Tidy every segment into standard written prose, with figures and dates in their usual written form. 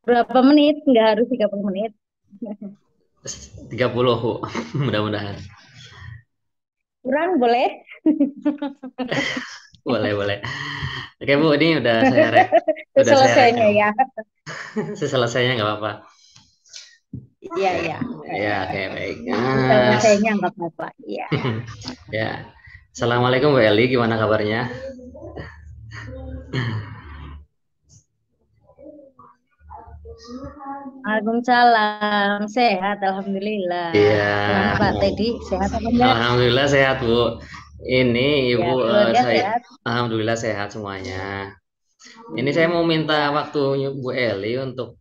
Berapa menit? Nggak harus 30 menit. 30 Bu. Mudah-mudahan. Kurang boleh? Boleh, boleh. Oke Bu, ini udah saya Selesainya rekam. ya. Seselesainya nggak apa-apa. Iya, Ya, iya. ya, oke baik. Selesainya nggak apa-apa. Iya. Ya. Assalamualaikum Bu Eli, gimana kabarnya? Waalaikumsalam. Sehat, Alhamdulillah. Iya, Gimana Pak Teddy? Sehat apa enggak? Alhamdulillah sehat Bu. Ini Ya, Ibu, keluarga saya sehat. Alhamdulillah sehat semuanya. Ini saya mau minta Ya. waktu Bu Eli untuk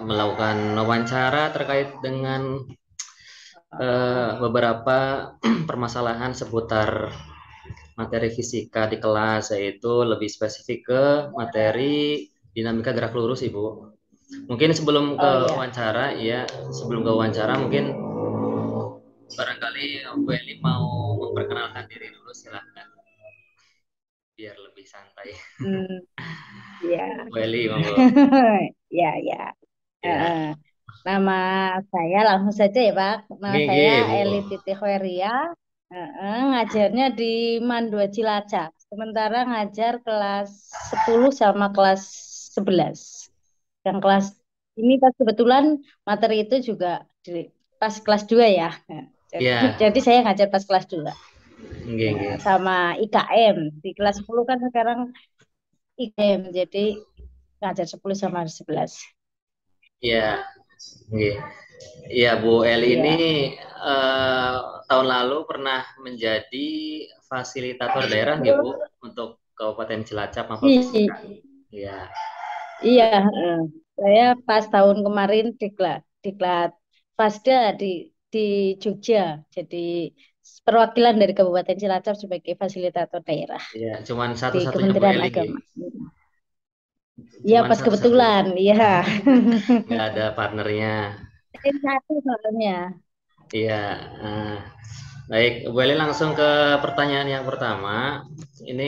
melakukan wawancara terkait dengan beberapa permasalahan seputar materi fisika di kelas, yaitu lebih spesifik ke materi dinamika gerak lurus, Ibu. Mungkin Oh ya. sebelum ke wawancara mungkin barangkali Bu Eli mau memperkenalkan diri dulu, silahkan biar lebih santai. Hmm, ya. Bu Eli, monggo. Ya, ya. Ya, Nama saya langsung saja ya Pak. Nama saya GG Bu. Eli Titi Hoeria. Ngajarnya di Mandua Cilacap. Sementara ngajar kelas 10 sama kelas 11. Yang kelas ini pas kebetulan materi itu juga pas kelas 2 ya. Jadi, Ya, jadi saya ngajar pas kelas 2. GG. Sama IKM. Di kelas 10 kan sekarang IKM. Jadi ngajar 10 sama 11. Ya, GG. Iya, Bu Eli ini Iya. eh, tahun lalu pernah menjadi fasilitator daerah nggak Bu untuk Kabupaten Cilacap Mapel Pusaka. Iya. Iya, Iya, saya pas tahun kemarin diklat Fasda di Jogja, jadi perwakilan dari Kabupaten Cilacap sebagai fasilitator daerah iya, cuman di satu-satunya Bu Kementerian Eli nggih. Agama. Iya, Cuman pas satu-satunya. kebetulan, iya. Nggak ada partnernya. Satu soalnya. Iya. eh, Baik, Bu Eli langsung ke pertanyaan yang pertama. Ini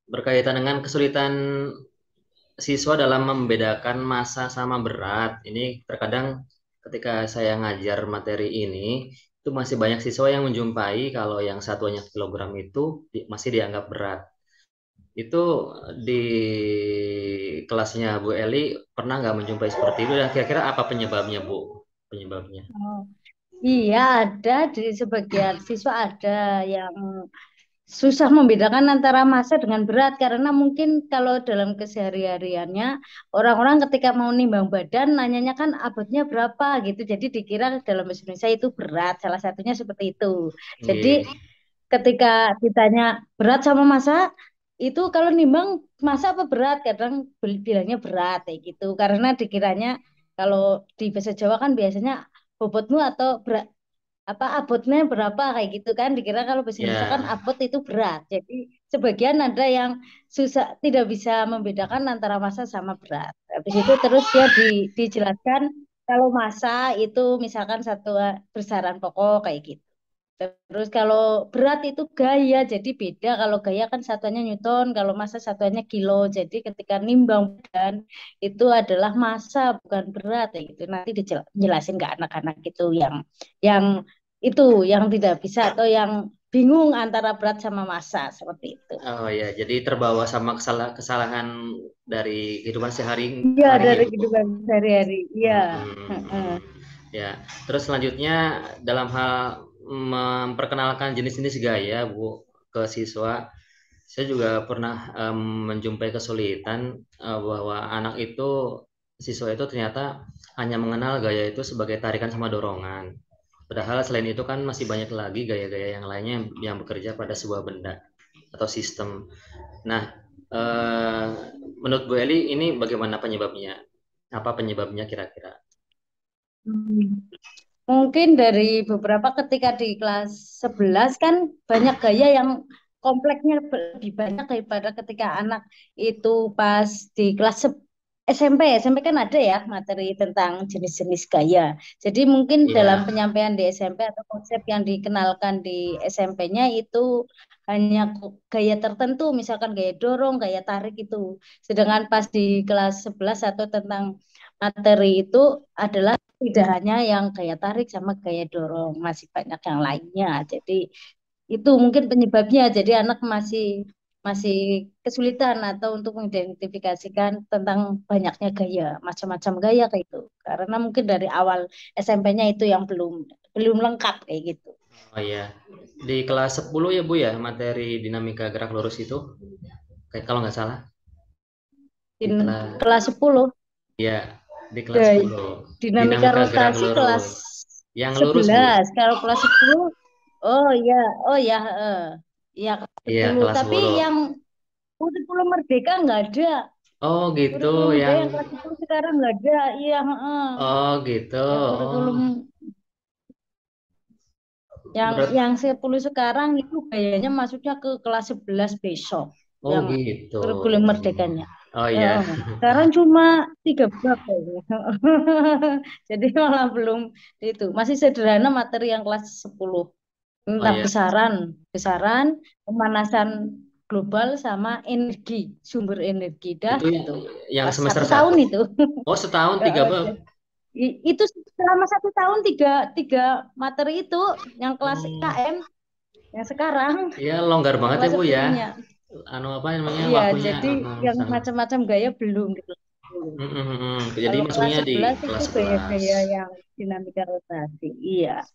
berkaitan dengan kesulitan siswa dalam membedakan massa sama berat. Ini terkadang ketika saya ngajar materi ini, itu masih banyak siswa yang menjumpai kalau yang satuannya kilogram itu masih dianggap berat. Itu di kelasnya Bu Eli pernah nggak menjumpai seperti itu dan kira-kira apa penyebabnya Bu? Penyebabnya. Oh. Iya, ada di sebagian siswa ada yang susah membedakan antara massa dengan berat karena mungkin kalau dalam kesehari-hariannya orang-orang ketika mau nimbang badan nanyanya kan abotnya berapa gitu. Jadi dikira dalam bahasa Indonesia itu berat. Salah satunya seperti itu. Jadi Nggih. ketika ditanya berat sama massa itu kalau nimbang massa apa berat kadang bilangnya berat kayak gitu karena dikiranya kalau di bahasa Jawa kan biasanya bobotmu atau berat apa abotnya berapa kayak gitu kan dikira kalau bahasa Indonesia kan Ya, abot itu berat jadi sebagian ada yang susah tidak bisa membedakan antara massa sama berat habis itu terus dia dijelaskan kalau massa itu misalkan satu besaran pokok kayak gitu terus kalau berat itu gaya jadi beda kalau gaya kan satuannya Newton kalau massa satuannya kilo jadi ketika nimbang badan itu adalah massa bukan berat kayak gitu nanti dijelasin ke anak-anak itu yang itu yang tidak bisa atau yang bingung antara berat sama massa seperti itu. oh ya, jadi terbawa sama kesalahan dari kehidupan Iya sehari-hari ya dari Bu. kehidupan sehari-hari. Iya. Heeh. Hmm, ya, terus selanjutnya dalam hal memperkenalkan jenis-jenis gaya, Bu, ke siswa, saya juga pernah menjumpai kesulitan bahwa anak itu, siswa itu ternyata hanya mengenal gaya itu sebagai tarikan sama dorongan. Padahal selain itu kan masih banyak lagi gaya-gaya yang lainnya yang bekerja pada sebuah benda atau sistem. Nah, eh, menurut Bu Eli ini bagaimana penyebabnya? Apa penyebabnya kira-kira? Hmm. Mungkin dari beberapa ketika di kelas 11 kan banyak gaya yang kompleksnya lebih banyak daripada ketika anak itu pas di kelas SMP. SMP kan ada ya materi tentang jenis-jenis gaya. Jadi mungkin dalam Iya, penyampaian di SMP atau konsep yang dikenalkan di SMP-nya itu hanya gaya tertentu, misalkan gaya dorong, gaya tarik itu. Sedangkan pas di kelas 11 atau tentang materi itu adalah tidak hanya yang gaya tarik sama gaya dorong, masih banyak yang lainnya. Jadi itu mungkin penyebabnya. Jadi anak masih masih kesulitan atau untuk mengidentifikasikan tentang banyaknya gaya, macam-macam gaya kayak itu. Karena mungkin dari awal SMP-nya itu yang belum belum lengkap kayak gitu. Oh ya, di kelas 10 ya Bu ya, materi dinamika gerak lurus itu, kayak kalau nggak salah, Di di kelas, kelas 10 ya, di kelas dari 10, dinamika dinamika gerak rotasi kelas lurus, yang lurus Bu, 11. Kalau kelas 10, oh ya, oh ya, ya kelas iya 10. kelas Tapi 10. yang kurikulum merdeka nggak ada. Oh gitu, Kurikulum merdeka yang, yang kelas 10 sekarang nggak ada. Iya, heeh. oh gitu, Yang oh, kurikulum yang berat, yang 10 sekarang itu kayaknya masuknya ke kelas 11 besok. oh Yang gitu, kurikulum merdekanya. oh ya, Heeh. Sekarang cuma 3 bab kayaknya. Jadi malah belum itu. Masih sederhana materi yang kelas 10 oh tentang ya, besaran, besaran, pemanasan global sama energi, sumber energi dah itu gitu. yang Pas semester 1 tahun satu. itu. Oh setahun tiga Heeh. bab. Itu selama 1 tahun tiga materi itu yang kelas Oh, KM yang sekarang ya longgar yang banget ya kelas Bu ya. 10-nya. Anu apa namanya Iya, waktunya jadi yang sangat. macam-macam gaya belum di kelas 10. Jadi Kalau kelas masuknya di 11 itu kelas 11. gaya-gaya yang dinamika rotasi. Iya.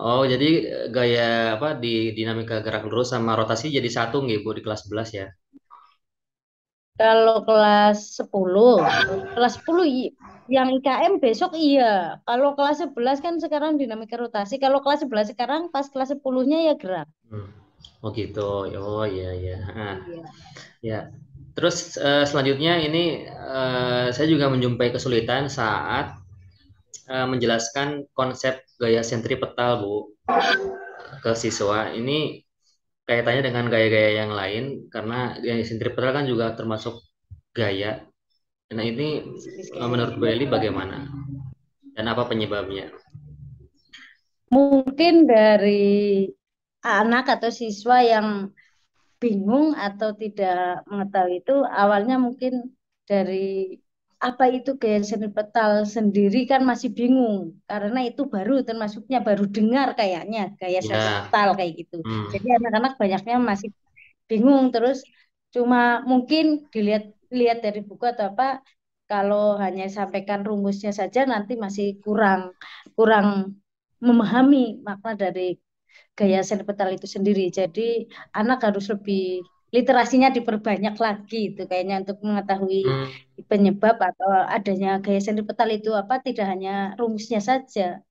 Oh, jadi gaya apa di dinamika gerak lurus sama rotasi jadi satu nggih Bu di kelas 11 ya. Kalau kelas 10 yang IKM besok iya. Kalau kelas 11 kan sekarang dinamika rotasi. Kalau kelas 11 sekarang pas kelas 10-nya ya gerak. Hmm. Oh gitu. Oh iya iya. Ah, Iya. ya. Terus selanjutnya ini saya juga menjumpai kesulitan saat menjelaskan konsep gaya sentripetal Bu ke siswa. Ini kaitannya dengan gaya-gaya yang lain karena gaya sentripetal kan juga termasuk gaya. Nah, ini Jenis gaya. menurut Bu Iya. Eli bagaimana dan apa penyebabnya? Mungkin dari anak atau siswa yang bingung atau tidak mengetahui itu awalnya mungkin dari apa itu gaya seni petal sendiri kan masih bingung karena itu baru termasuknya baru dengar kayaknya gaya seni Ya, petal kayak gitu. hmm, Jadi anak-anak banyaknya masih bingung terus cuma mungkin dilihat lihat dari buku atau apa kalau hanya sampaikan rumusnya saja nanti masih kurang kurang memahami makna dari gaya senipetal itu sendiri. Jadi anak harus lebih literasinya diperbanyak lagi itu kayaknya untuk mengetahui hmm, penyebab atau adanya gaya senipetal itu apa tidak hanya rumusnya saja.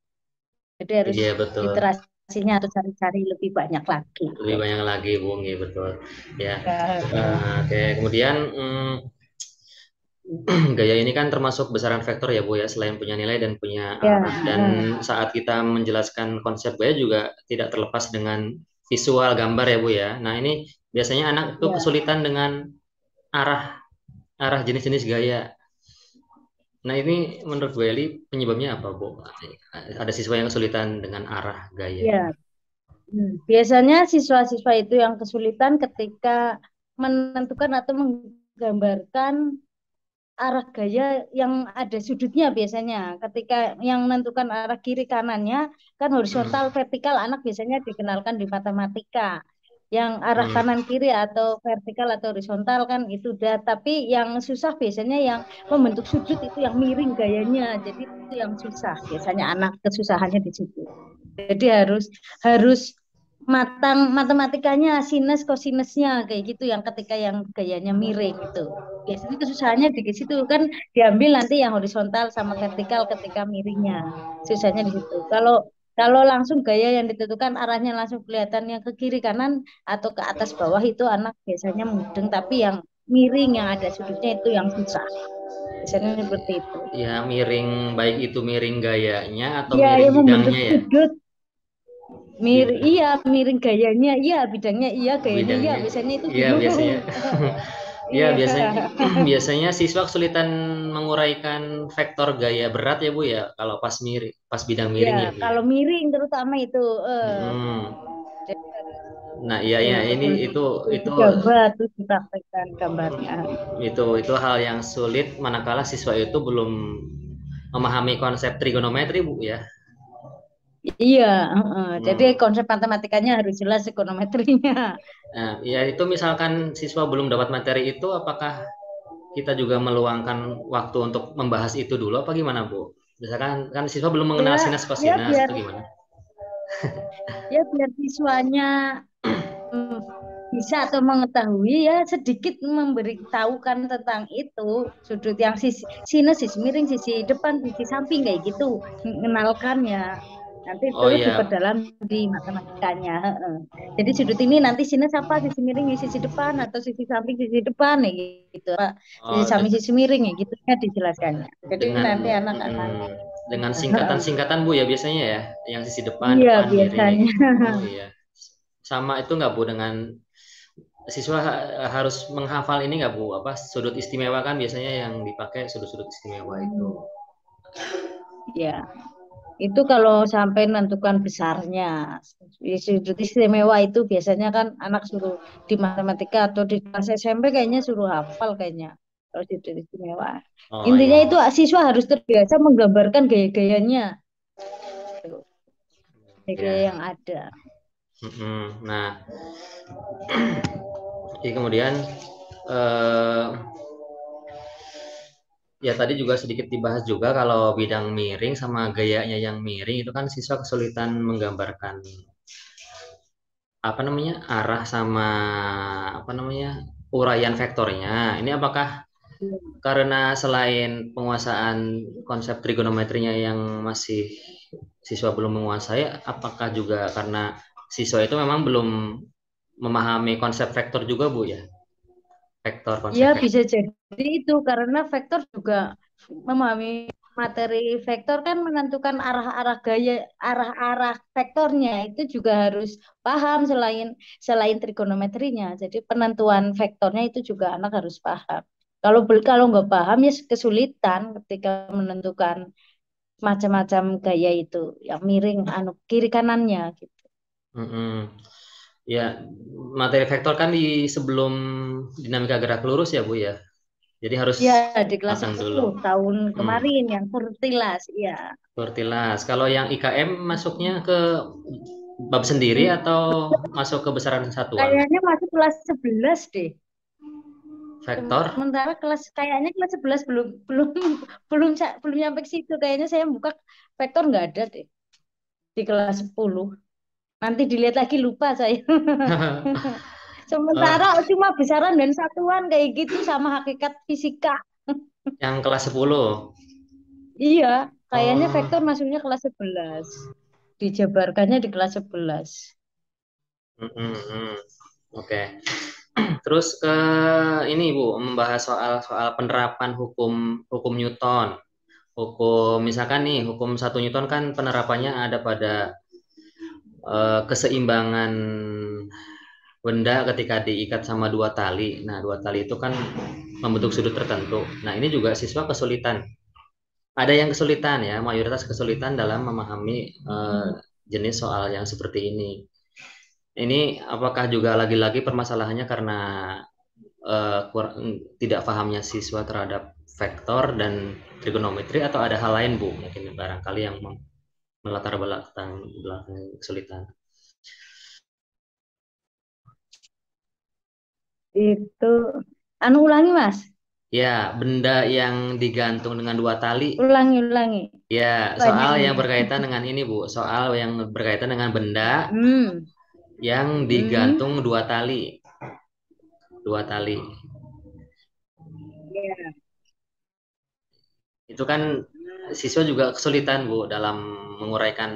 Jadi harus iya betul. literasinya atau cari-cari lebih banyak lagi Lebih kayak banyak gitu. lagi, Bung, ya betul. Ya, Ya, oke. Kemudian gaya ini kan termasuk besaran vektor ya, Bu ya, selain punya nilai dan punya ya, arah. Dan saat kita menjelaskan konsep gaya juga tidak terlepas dengan visual gambar ya, Bu ya. Nah, ini biasanya anak itu ya. kesulitan dengan arah arah jenis-jenis gaya. Nah, ini menurut Bu Eli penyebabnya apa, Bu? Ada siswa yang kesulitan dengan arah gaya Ya. ini. Biasanya siswa-siswa itu yang kesulitan ketika menentukan atau menggambarkan arah gaya yang ada sudutnya biasanya. Ketika yang menentukan arah kiri kanannya kan horizontal Hmm, vertikal anak biasanya dikenalkan di matematika. Yang arah hmm. kanan kiri atau vertikal atau horizontal kan itu udah. Tapi yang susah biasanya yang membentuk sudut itu yang miring gayanya. Jadi itu yang susah. Biasanya anak kesusahannya di situ. Jadi harus harus matang matematikanya, sinus kosinusnya kayak gitu yang ketika yang gayanya miring itu. Biasanya kesusahannya di situ kan diambil nanti yang horizontal sama vertikal ketika miringnya. Susahnya di situ. Kalau kalau langsung gaya yang ditentukan arahnya langsung kelihatannya ke kiri kanan atau ke atas bawah itu anak biasanya mudeng, tapi yang miring yang ada sudutnya itu yang susah. Biasanya seperti itu. Ya miring, baik itu miring gayanya atau Iya, miring yang membentuk bidangnya ya. sudut. Bidang, Iya, miring gayanya, iya, bidangnya, iya, gayanya, iya, bidangnya, biasanya itu ya bingung. biasanya, ya Iya, biasanya, biasanya siswa kesulitan menguraikan vektor gaya berat ya Bu ya, kalau pas miring, pas bidang ya, miring ya Bu ya. kalau miring terutama itu, Hmm. Nah, iya ya, ini Betul. itu Gambar terus dipraktekkan gambarnya. itu hal yang sulit manakala siswa itu belum memahami konsep trigonometri, Bu ya. Iya, heeh. Jadi Hmm. konsep matematikanya harus jelas ekonometrinya. Nah, ya itu misalkan siswa belum dapat materi itu, apakah kita juga meluangkan waktu untuk membahas itu dulu apa gimana, Bu? Misalkan kan siswa belum mengenal Ya, sinus ya kosinus biar atau gimana? biar siswanya mm, bisa atau mengetahui ya sedikit memberitahukan tentang itu sudut yang sisi sinus, sisi miring, sisi depan, sisi samping kayak gitu, mengenalkan ya. Nanti Oh terus ya, diperdalam di matematikanya. Heeh. Jadi sudut ini nanti sinus apa, sisi miring di sisi depan atau sisi samping sisi depan ya gitu. Pak. Sisi oh, samping sisi miring ya gitu ya dijelaskannya. Jadi dengan nanti anak akan dengan heeh. singkatan-singkatan, Bu ya biasanya ya, yang sisi depan, Iya depan, miring kayak biasanya. gitu. Oh iya. Sama itu nggak, Bu, dengan siswa harus menghafal ini nggak, Bu? Apa sudut istimewa, kan biasanya yang dipakai sudut-sudut istimewa itu. Ya. Itu kalau sampai menentukan besarnya. Sudut istimewa itu biasanya kan anak suruh di matematika atau di kelas SMP kayaknya suruh hafal kayaknya. Kalau sudut istimewa. Oh Intinya iya. itu siswa harus terbiasa menggambarkan gaya-gayanya. Tuh, gaya-gaya Ya. yang ada. Nah, jadi kemudian eh, ya tadi juga sedikit dibahas juga kalau bidang miring sama gayanya yang miring itu kan siswa kesulitan menggambarkan apa namanya arah sama apa namanya uraian vektornya. Ini apakah karena selain penguasaan konsep trigonometrinya yang masih siswa belum menguasai, apakah juga karena siswa itu memang belum memahami konsep vektor juga, Bu ya? Vektor, Ya konsep vektor. bisa jadi itu karena vektor juga memahami materi vektor kan menentukan arah-arah gaya, arah-arah vektornya itu juga harus paham selain selain trigonometrinya. Jadi penentuan vektornya itu juga anak harus paham. Kalau nggak paham ya kesulitan ketika menentukan macam-macam gaya itu yang miring anu kiri kanannya gitu. Mm-mm. Ya, materi vektor kan di sebelum dinamika gerak lurus ya, Bu ya. Jadi harus Ya di kelas matang 10 dulu. tahun Hmm. kemarin yang kurtilas ya. Tortillas. Kalau yang IKM masuknya ke bab sendiri atau masuk ke besaran satuan? Kayaknya masih kelas 11 deh. Vektor? Sementara kayaknya kelas 11 belum belum belum belum nyampe ke situ. Kayaknya saya buka vektor nggak ada deh di kelas 10. Nanti dilihat lagi lupa saya. Eh, Sementara cuma besaran dan satuan kayak gitu sama hakikat fisika. yang kelas 10. Iya, kayaknya Oh, vektor masuknya kelas 11. Dijabarkannya di kelas 11. mm, mm, mm. Oke. Terus ke ini, Bu, membahas soal penerapan hukum hukum Newton. Hukum misalkan nih, hukum 1 Newton kan penerapannya ada pada keseimbangan benda ketika diikat sama dua tali. Nah, dua tali itu kan membentuk sudut tertentu. Nah, ini juga siswa kesulitan. Ada yang kesulitan ya, mayoritas kesulitan dalam memahami jenis soal yang seperti ini. Ini apakah juga lagi-lagi permasalahannya karena tidak pahamnya siswa terhadap vektor dan trigonometri atau ada hal lain, Bu? Mungkin barangkali yang melatar belakang kesulitan. Itu anu ulangi Mas. Ya, benda yang digantung dengan dua tali. Ulangi. Ya, Banyak soal yang ini. berkaitan dengan ini, Bu. Soal yang berkaitan dengan benda Hmm. yang Hmm. digantung dua tali. Dua tali. Ya. Itu kan siswa juga kesulitan, Bu, dalam menguraikan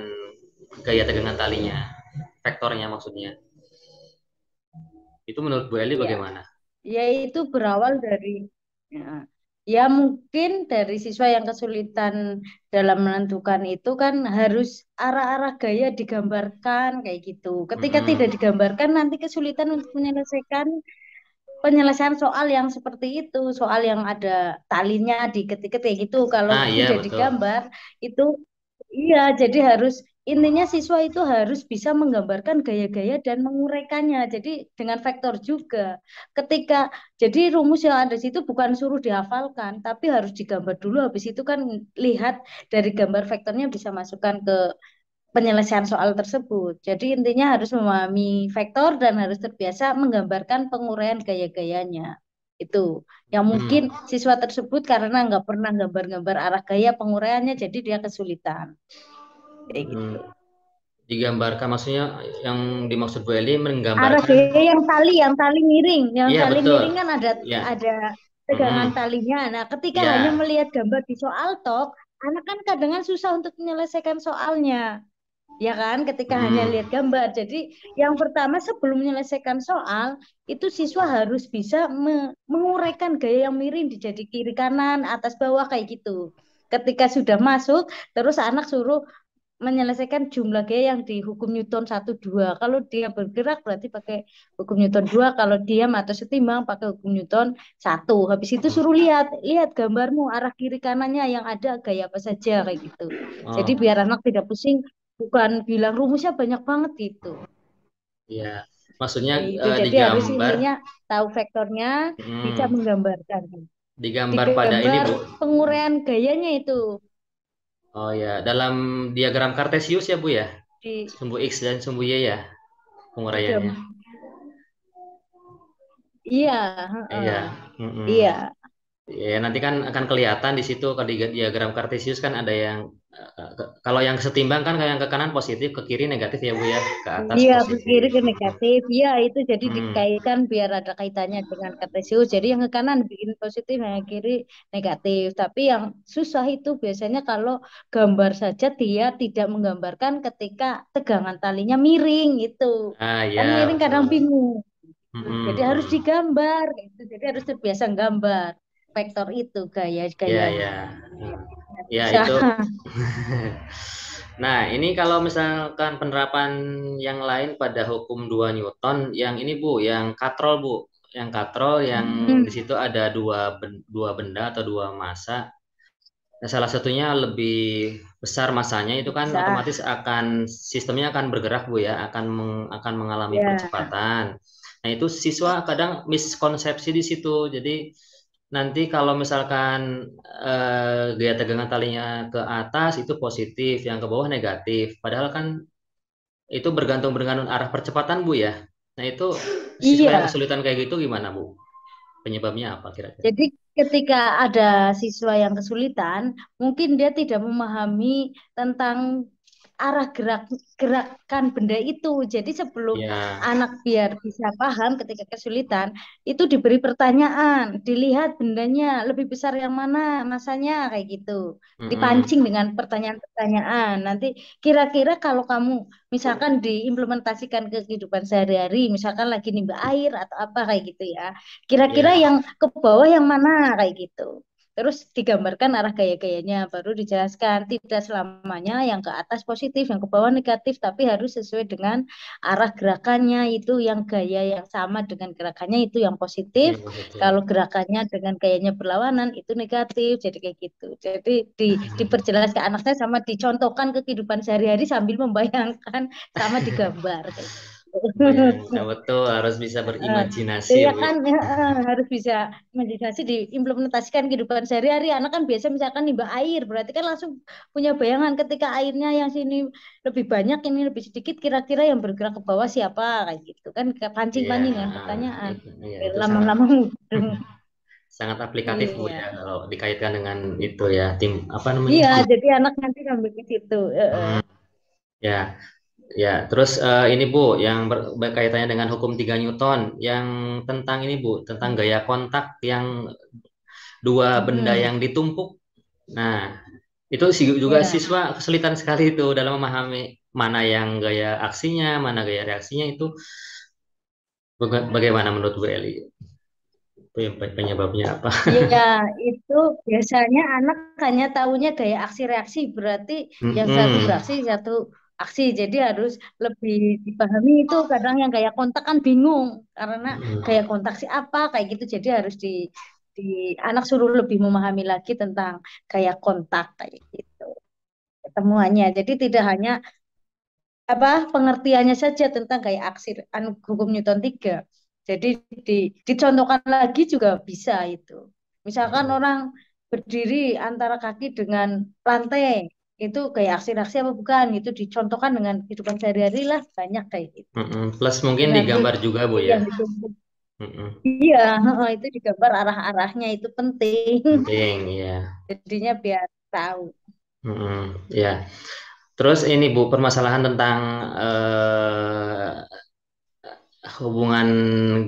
gaya tegangan talinya. Vektornya maksudnya. Itu menurut Bu Eli Ya. bagaimana? Ya itu berawal dari ya, ya mungkin dari siswa yang kesulitan dalam menentukan itu kan harus arah-arah gaya digambarkan kayak gitu. Ketika tidak Mm-mm. digambarkan nanti kesulitan untuk menyelesaikan penyelesaian soal yang seperti itu, soal yang ada talinya dikit-dikit kayak gitu. Kalau Ah, iya tidak betul. digambar itu iya jadi harus intinya siswa itu harus bisa menggambarkan gaya-gaya dan menguraikannya. Jadi dengan vektor juga. Ketika jadi rumus yang ada di situ bukan suruh dihafalkan, tapi harus digambar dulu. Habis itu kan lihat dari gambar vektornya bisa masukkan ke penyelesaian soal tersebut. Jadi intinya harus memahami vektor dan harus terbiasa menggambarkan penguraian gaya-gayanya. Itu yang Hmm. mungkin siswa tersebut karena nggak pernah gambar-gambar arah gaya penguraiannya, jadi dia kesulitan. Kayak Hmm. gitu. Digambarkan maksudnya yang dimaksud Bu Eli Arah menggambarkan. gaya yang tali miring, Iya betul. kan Ya. ada Mm-mm. tegangan talinya. Nah, ketika hanya Ya. melihat gambar di soal tok, anak kan kadang susah untuk menyelesaikan soalnya. Ya kan, ketika hanya Mm-mm. lihat gambar. Jadi yang pertama sebelum menyelesaikan soal, itu siswa harus bisa menguraikan gaya yang miring jadi kiri kanan, atas bawah kayak gitu. Ketika sudah masuk, terus anak suruh menyelesaikan jumlah gaya yang di hukum Newton 1 2. Kalau dia bergerak berarti pakai hukum Newton 2, kalau diam atau setimbang pakai hukum Newton 1. Habis itu suruh lihat, lihat gambarmu arah kiri kanannya yang ada gaya apa saja kayak gitu. Jadi Oh, biar anak tidak pusing, bukan bilang rumusnya banyak banget gitu. iya. Maksudnya Kayak gitu. Jadi harus digambar, intinya tahu vektornya, bisa mm, menggambarkan. digambar pada ini Digambar Bu. penguraian gayanya itu Oh ya, dalam diagram Kartesius ya Bu ya, di sumbu X dan sumbu Y ya, penguraiannya. digambar. Iya, Iya. heeh. Mm-mm. Iya. Ya, nanti kan akan kelihatan di situ kalau di diagram Kartesius kan ada yang kalau yang setimbang kan kayak yang ke kanan positif, ke kiri negatif ya Bu ya, ke atas Iya, ke kiri positif. ke negatif. Iya, itu jadi Hmm. dikaitkan biar ada kaitannya dengan kartesius. Jadi yang ke kanan bikin positif, yang ke kiri negatif. Tapi yang susah itu biasanya kalau gambar saja dia tidak menggambarkan ketika tegangan talinya miring itu. Ah Kan ya miring kadang betul. bingung. Jadi Mm-mm, harus mm. digambar gitu. Jadi harus terbiasa gambar vektor itu Ya gaya-gayanya. ya. Ya Bisa. itu. Nah, ini kalau misalkan penerapan yang lain pada hukum 2 Newton, yang ini Bu, yang katrol Bu, yang katrol yang Hmm, di situ ada dua benda atau dua massa. Nah, salah satunya lebih besar masanya itu kan bisa. otomatis akan sistemnya akan bergerak Bu ya, akan mengalami Ya. percepatan. Nah, itu siswa kadang miskonsepsi di situ. Jadi nanti kalau misalkan gaya tegangan talinya ke atas itu positif, yang ke bawah negatif. Padahal kan itu bergantung dengan arah percepatan Bu ya. Nah, itu siswa yang Iya. kesulitan kayak gitu gimana Bu? Penyebabnya apa kira-kira? Jadi ketika ada siswa yang kesulitan, mungkin dia tidak memahami tentang arah gerakan benda itu. Jadi sebelum Ya. anak biar bisa paham ketika kesulitan, itu diberi pertanyaan, dilihat bendanya lebih besar yang mana, masanya kayak gitu. Mm-mm. Dipancing dengan pertanyaan-pertanyaan. Nanti kira-kira kalau kamu misalkan diimplementasikan ke kehidupan sehari-hari, misalkan lagi nimba air atau apa kayak gitu ya. Kira-kira Ya. yang ke bawah yang mana kayak gitu. Terus digambarkan arah gaya-gayanya, baru dijelaskan tidak selamanya yang ke atas positif, yang ke bawah negatif, tapi harus sesuai dengan arah gerakannya itu yang gaya yang sama dengan gerakannya itu yang positif. Yang positif. Kalau gerakannya dengan gayanya berlawanan itu negatif, jadi kayak gitu. Jadi diperjelas ke anaknya sama dicontohkan ke kehidupan sehari-hari sambil membayangkan sama digambar kayak gitu. Membayangkan betul harus bisa berimajinasi Ya Bu ya. kan harus bisa meditasi diimplementasikan kehidupan sehari-hari. Anak kan biasa misalkan nimbah air, berarti kan langsung punya bayangan ketika airnya yang sini lebih banyak, ini lebih sedikit, kira-kira yang bergerak ke bawah siapa kayak gitu kan, Iya, pancing-pancingan pertanyaan. iya itu sangat Lama-lama mudeng. sangat aplikatif Bu ya Iya. kalau dikaitkan dengan itu ya tim apa namanya? Iya, jadi anak nanti ngambil ke situ. Hmm, ya, ya. Terus ini Bu yang berkaitannya dengan hukum 3 Newton yang tentang ini Bu, tentang gaya kontak yang dua benda Mm-mm. yang ditumpuk. Nah, itu juga Iya. siswa kesulitan sekali itu dalam memahami mana yang gaya aksinya, mana gaya reaksinya itu bagaimana menurut Bu Eli? Penyebabnya apa? Iya, itu biasanya anak hanya tahunya gaya aksi reaksi, berarti yang satu Mm-mm. beraksi, satu aksi. Jadi harus lebih dipahami itu. Kadang yang gaya kontak kan bingung karena gaya Mm-mm. kontak si apa kayak gitu. Jadi harus di anak suruh lebih memahami lagi tentang gaya kontak kayak gitu. Ketemuannya. Jadi tidak hanya apa pengertiannya saja tentang kayak aksi hukum Newton 3. Jadi dicontohkan lagi juga bisa itu. Misalkan Mm-mm. orang berdiri antara kaki dengan lantai, itu kayak aksi-aksi apa bukan? Itu dicontohkan dengan kehidupan sehari-hari lah banyak kayak gitu. Mm-mm. Plus mungkin Dengan digambar juga Bu ya. yang dituntut. Mm-mm. Iya, itu digambar arah-arahnya itu penting. Penting ya. Jadinya biar tahu. Mm-mm. Ya. Terus ini Bu, permasalahan tentang hubungan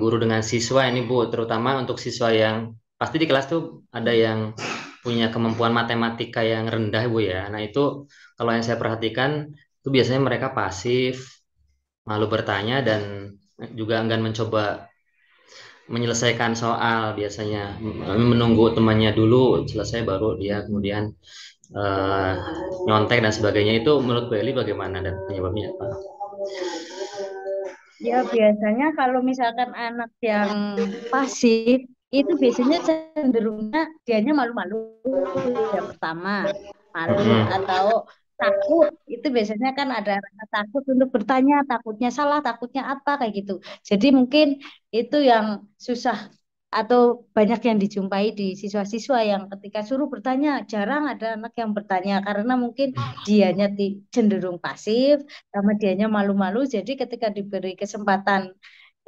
guru dengan siswa ini Bu, terutama untuk siswa yang pasti di kelas tuh ada yang punya kemampuan matematika yang rendah Bu ya. Nah itu kalau yang saya perhatikan itu biasanya mereka pasif, malu bertanya dan juga enggan mencoba menyelesaikan soal biasanya menunggu temannya dulu selesai baru dia kemudian eh, nyontek dan sebagainya itu menurut Bu Eli bagaimana dan penyebabnya apa? Ya biasanya kalau misalkan anak yang pasif itu biasanya cenderungnya dianya malu-malu yang pertama, malu Mm-mm. atau takut. Itu biasanya kan ada rasa takut untuk bertanya, takutnya salah, takutnya apa kayak gitu. Jadi mungkin itu yang susah atau banyak yang dijumpai di siswa-siswa yang ketika suruh bertanya jarang ada anak yang bertanya karena mungkin dianya cenderung pasif sama dianya malu-malu. Jadi ketika diberi kesempatan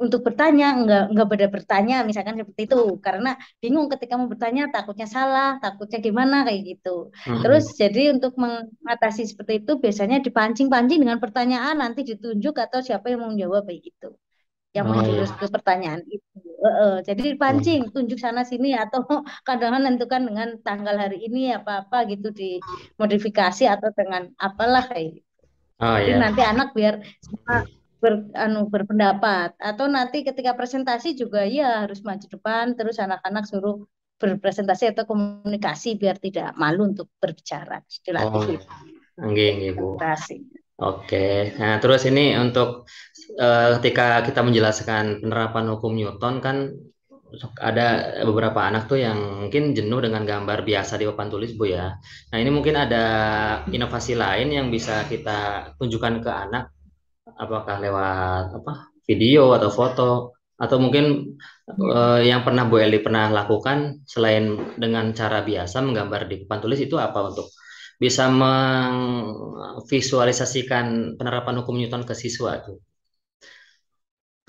untuk bertanya, enggak pada bertanya, misalkan seperti itu, karena bingung ketika mau bertanya, takutnya salah, takutnya gimana kayak gitu. Terus Mm-mm. jadi untuk mengatasi seperti itu biasanya dipancing-pancing dengan pertanyaan, nanti ditunjuk atau siapa yang mau menjawab kayak gitu, yang Oh menjurus iya. ke pertanyaan itu. Jadi dipancing, tunjuk sana sini atau kadang menentukan dengan tanggal hari ini apa-apa gitu dimodifikasi atau dengan apalah kayak gitu. Oh Jadi ya. nanti anak biar semua berpendapat atau nanti ketika presentasi juga ya harus maju depan terus anak-anak suruh berpresentasi atau komunikasi biar tidak malu untuk berbicara. Oh, Dilatih itu nggih, nggih, Bu. presentasi. Oke. Nah, terus ini untuk ketika kita menjelaskan penerapan hukum Newton kan ada beberapa anak tuh yang mungkin jenuh dengan gambar biasa di papan tulis, Bu ya. Nah, ini mungkin ada inovasi lain yang bisa kita tunjukkan ke anak, apakah lewat apa video atau foto atau mungkin yang pernah Bu Eli pernah lakukan selain dengan cara biasa menggambar di papan tulis itu apa untuk bisa memvisualisasikan penerapan hukum Newton ke siswa tuh.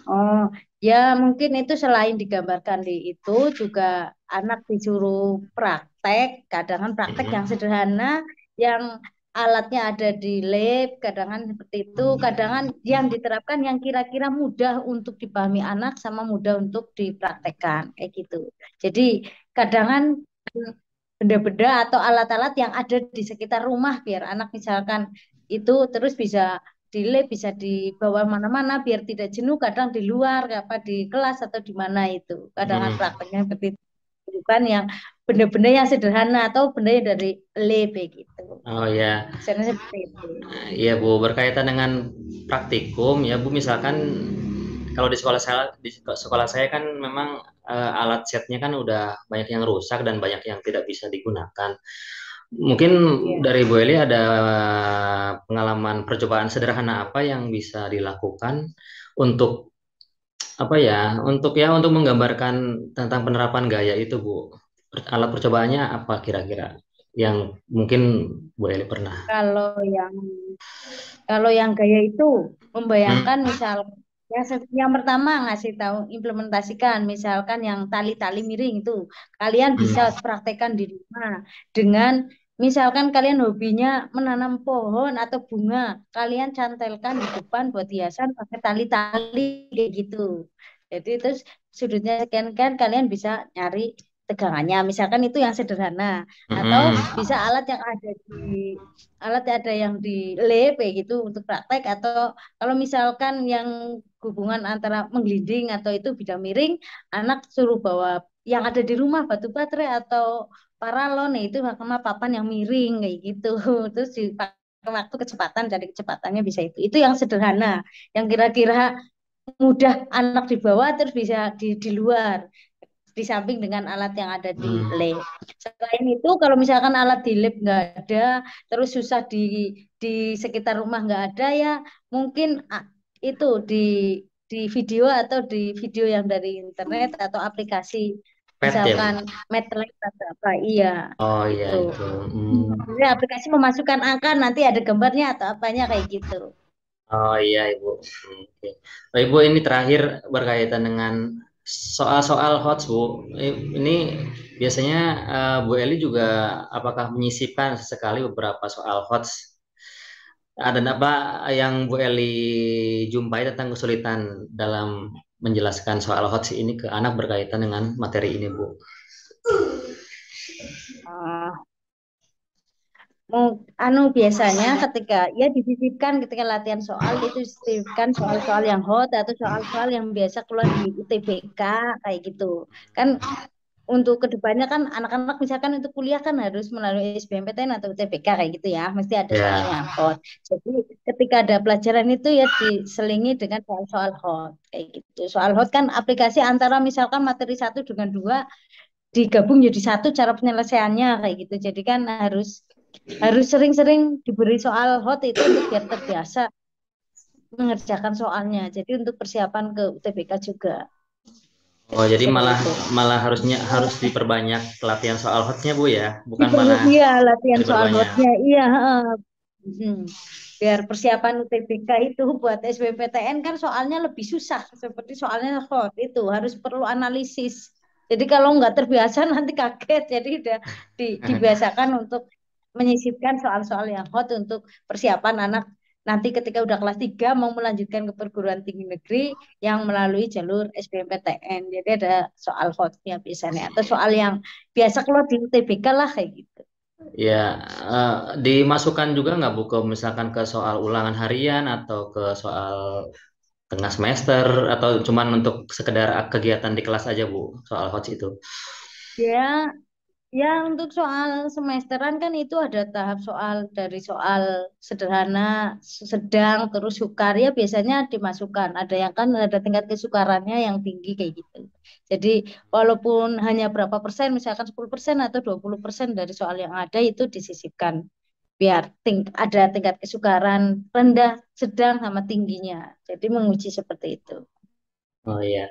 Oh, ya mungkin itu selain digambarkan di itu juga anak disuruh praktek, kadang praktek yang Mm-mm. sederhana, yang alatnya ada di lab, kadang seperti itu, kadang yang diterapkan yang kira-kira mudah untuk dipahami anak sama mudah untuk dipraktekkan, kayak gitu. Jadi kadang benda-benda atau alat-alat yang ada di sekitar rumah biar anak misalkan itu terus bisa di lab bisa dibawa mana-mana biar tidak jenuh kadang di luar apa di kelas atau di mana itu kadang Mm-mm. prakteknya seperti itu bukan yang benda-benda yang sederhana atau benda yang dari lab kayak gitu Oh ya, misalnya seperti itu. iya Bu, berkaitan dengan praktikum ya Bu, misalkan kalau di sekolah saya kan memang alat setnya kan udah banyak yang rusak dan banyak yang tidak bisa digunakan. Mungkin Ya. dari Bu Eli ada pengalaman percobaan sederhana apa yang bisa dilakukan untuk apa ya, untuk menggambarkan tentang penerapan gaya itu Bu. Alat percobaannya apa kira-kira yang mungkin Bu Eli pernah? kalau yang Kalau yang gaya itu membayangkan Hmm. misal yang pertama ngasih tahu implementasikan misalkan yang tali-tali miring itu kalian bisa Hmm. praktekkan di rumah dengan misalkan kalian hobinya menanam pohon atau bunga kalian cantelkan di depan buat hiasan pakai tali-tali kayak gitu. Jadi terus sudutnya sekian kan kalian bisa nyari tegangannya misalkan itu yang sederhana atau Hmm. bisa alat ada yang di lab kayak gitu untuk praktek atau kalau misalkan yang hubungan antara menggelinding atau itu bidang miring anak suruh bawa yang ada di rumah batu baterai atau paralon ya itu sama papan yang miring kayak gitu terus di waktu kecepatan dari kecepatannya bisa itu yang sederhana yang kira-kira mudah anak dibawa terus bisa di luar di samping dengan alat yang ada di lab. Selain itu, kalau misalkan alat di lab nggak ada, terus susah di sekitar rumah nggak ada, ya mungkin itu di video atau di video yang dari internet atau aplikasi, Pet ya, Bu? misalkan Matlab atau apa, iya Oh iya gitu. itu. Jadi aplikasi memasukkan angka, nanti ada gambarnya atau apanya kayak gitu. Oh iya Ibu. Oke. Oh, Ibu, ini terakhir berkaitan dengan soal-soal HOTS, Bu. Ini biasanya Bu Eli juga apakah menyisipkan sesekali beberapa soal HOTS? Ada apa yang Bu Eli jumpai tentang kesulitan dalam menjelaskan soal HOTS ini ke anak berkaitan dengan materi ini, Bu? Ah, biasanya ketika ya disisipkan ketika latihan soal itu disisipkan soal-soal yang hot atau soal-soal yang biasa keluar di UTBK kayak gitu kan. Untuk kedepannya kan anak-anak misalkan untuk kuliah kan harus melalui SBMPTN atau UTBK kayak gitu ya, mesti ada soal Ya. yang hot. Jadi ketika ada pelajaran itu ya diselingi dengan soal-soal hot kayak gitu. Soal hot kan aplikasi antara misalkan materi 1 dengan 2 digabung jadi satu cara penyelesaiannya kayak gitu. Jadi kan harus sering-sering diberi soal hot itu untuk biar terbiasa mengerjakan soalnya. Jadi untuk persiapan ke UTBK juga. Oh, jadi malah Seperti itu. malah harus diperbanyak latihan soal hotnya, Bu ya, bukan malah Iya, latihan soal diperbanyak. hotnya. Iya, heeh. Biar persiapan UTBK itu buat SBMPTN kan soalnya lebih susah. Seperti soalnya hot itu harus perlu analisis. Jadi kalau nggak terbiasa nanti kaget. Jadi udah dibiasakan untuk menyisipkan soal-soal yang hot untuk persiapan anak nanti ketika udah kelas 3 mau melanjutkan ke perguruan tinggi negeri yang melalui jalur SBMPTN. Jadi ada soal hotnya biasanya atau soal yang biasa keluar di UTBK lah kayak gitu. Ya, dimasukkan juga nggak Bu ke misalkan ke soal ulangan harian atau ke soal tengah semester atau cuman untuk sekedar kegiatan di kelas aja, Bu, soal HOTS itu? Ya, ya, untuk soal semesteran kan itu ada tahap soal dari soal sederhana, sedang, terus sukar ya biasanya dimasukkan. Ada yang kan ada tingkat kesukarannya yang tinggi kayak gitu. Jadi walaupun hanya berapa persen, misalkan 10% atau 20% dari soal yang ada itu disisipkan. Biar ada tingkat kesukaran rendah, sedang, sama tingginya. Jadi menguji seperti itu. Oh iya.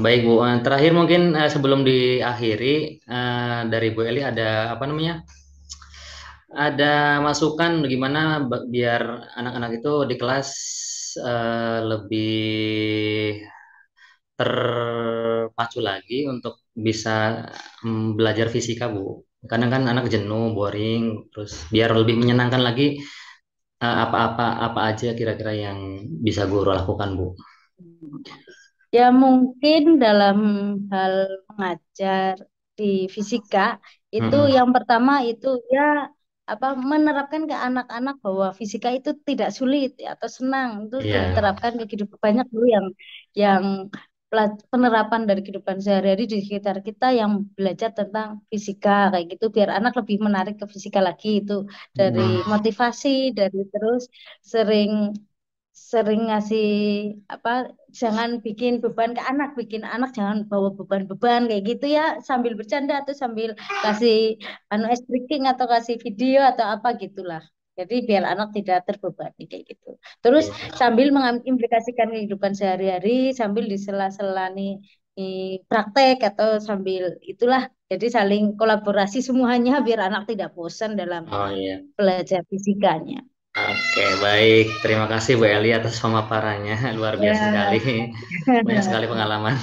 Baik Bu. Terakhir mungkin sebelum diakhiri dari Bu Eli ada apa namanya? Ada masukan bagaimana biar anak-anak itu di kelas lebih terpacu lagi untuk bisa belajar fisika, Bu. Kadang kan anak jenuh, boring, terus biar lebih menyenangkan lagi apa aja kira-kira yang bisa guru lakukan, Bu. Ya mungkin dalam hal mengajar di fisika itu Mm-mm. yang pertama itu ya apa menerapkan ke anak-anak bahwa fisika itu tidak sulit ya, atau senang itu Iya. diterapkan ke kehidupan. Banyak dulu yang penerapan dari kehidupan sehari-hari di sekitar kita yang belajar tentang fisika kayak gitu biar anak lebih menarik ke fisika lagi itu dari Mm. motivasi dari terus sering sering ngasih apa jangan bikin anak jangan bawa beban-beban kayak gitu ya sambil bercanda atau sambil kasih es breaking atau kasih video atau apa gitulah jadi biar anak tidak terbebani kayak gitu terus Iya. sambil mengimplikasikan kehidupan sehari-hari sambil disela-sela nih praktek atau sambil itulah jadi saling kolaborasi semuanya biar anak tidak bosan dalam Oh iya. belajar fisikanya. Oke, baik. Terima kasih Bu Eli atas pemaparannya. Luar biasa sekali. Ya. Banyak sekali pengalaman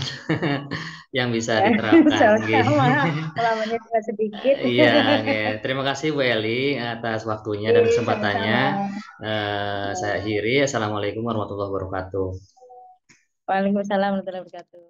yang bisa diterapkan. Sama-sama, pengalamannya cuma sedikit. Iya, oke. Terima kasih Bu Eli atas waktunya dan Oke, kesempatannya. sama-sama. Saya Ya. akhiri. Assalamualaikum warahmatullahi wabarakatuh. Waalaikumsalam warahmatullahi wabarakatuh.